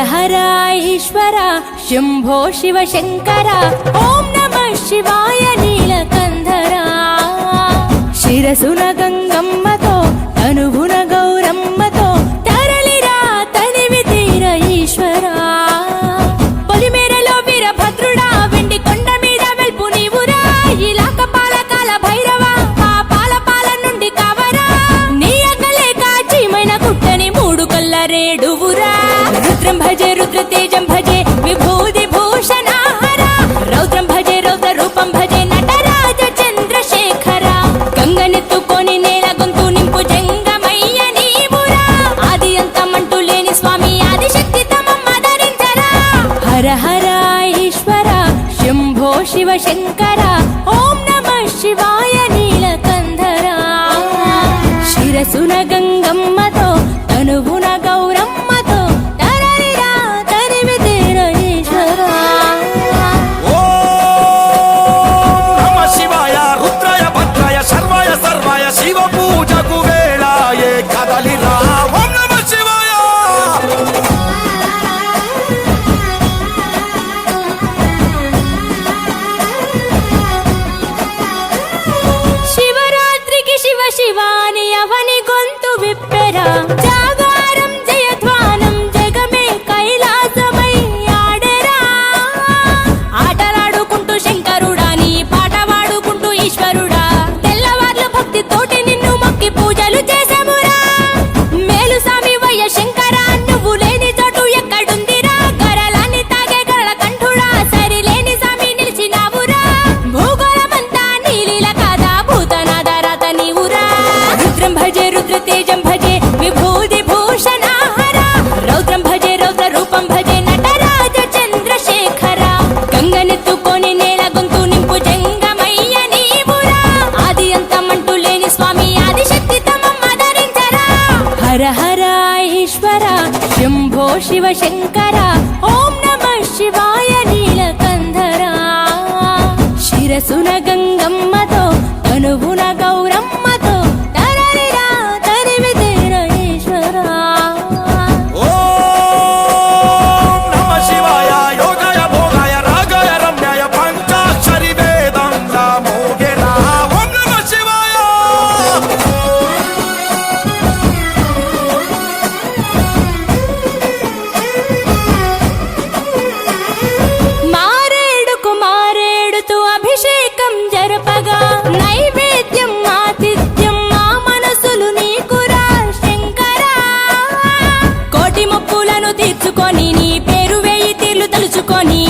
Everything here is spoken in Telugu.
హర ఈశ్వర శంభో శివ శంకర ఓం నమః శివాయ నీలకంధర శిరసున గంగమ్మతో తనువున గౌరమ్మతో తరలిరా తనివి తీర ఈశ్వర పొలిమేరలో వీరభద్రుడా వెండి కొండ మీద వెల్పు నీవురా ఇలాక పాలకాల భైరవ ఆ పాల నుండి కావరా నీ అగలే కాచిమైన కుట్టని మూడు కల్ల రేడువురా రుద్రం భజే రుద్ర తేజం భజే విభూతి భూషణాహర రౌద్రం భజే రౌద్ర రూపం భజే నటరాజ చంద్రశేఖర గంగనెత్తుకొని నేల గొంతు నింపు జంగమయ్య నీవురా ఆది అంతమంటూ లేని స్వామి ఆదిశక్తి తమమ్మ ధరించరా హర హర ఈశ్వర శంభో శివ శంకర ఓం నమః శివాయ నీలకంధర శిరసున గంగమ్మతో తనువున గౌరమ్మతో తరలిరా తనివి తీర ఈశ్వర నమ శివాయ రుద్రాయ భద్రాయ సర్వాయ సర్వాయ శివ పూజకు వేళాయే కదలిరా ఓం నమ శివాయ శివరాత్రికి శివ శివాని అవని గొంతు విప్పెరా జాగారం జయధ్వానం జగమే కైలాసమై ఆడెరా ఆటలాడుకుంటూ శంకరుడా నీ పాట వాడుకుంటూ ఈశ్వరుడా తెల్లవార్లు భక్తి తోటి నిన్ను మొక్కి పూజలు చేసామురా మేలు సామి వయ్య శంకర నువ్వు లేని చోటు ఎక్కడుందిరా గరలాన్ని తాగే గరళ కంఠుడా సరిలేని సామి నిలిచినావురా భూగోళమంతా నీలీల కాదా భూతనాద రాత నీవురా రుద్రం భజే రుద్ర తేజం భజే విభూతి భూషణాహర రౌద్రం భజే రౌద్ర రూపం భజే నటరాజ చంద్రశేఖర గంగనెత్తుకొని నేల గొంతు నింపు జంగమయ్య నీవురా ఆది అంతమంటూ లేని స్వామి ఆదిశక్తి తమమ్మ ధరించరా హర హర ఈశ్వర శంభో శివ శంకర ఓం నమః శివాయ నీలకంధర శిరసున గంగమ్మతో తనువున గౌరమ్మతో తరలిరా తనివి తీర ఈశ్వర ఓం నమ శివాయ యోగాయ భోగాయ రాగాయ రమ్యాయ పంచాక్షరి వేదాంత మోగేరా ఓం నమ శివాయ మారేడుకు మారేడుతూ అభిషేకం జరపగా నైవేద్యం ఆతిథ్యం మా మనసులు నీకురా శంకర కోటి మొక్కులను తీర్చుకొని నీ పేరు వేయి తీర్లు తలుచుకొని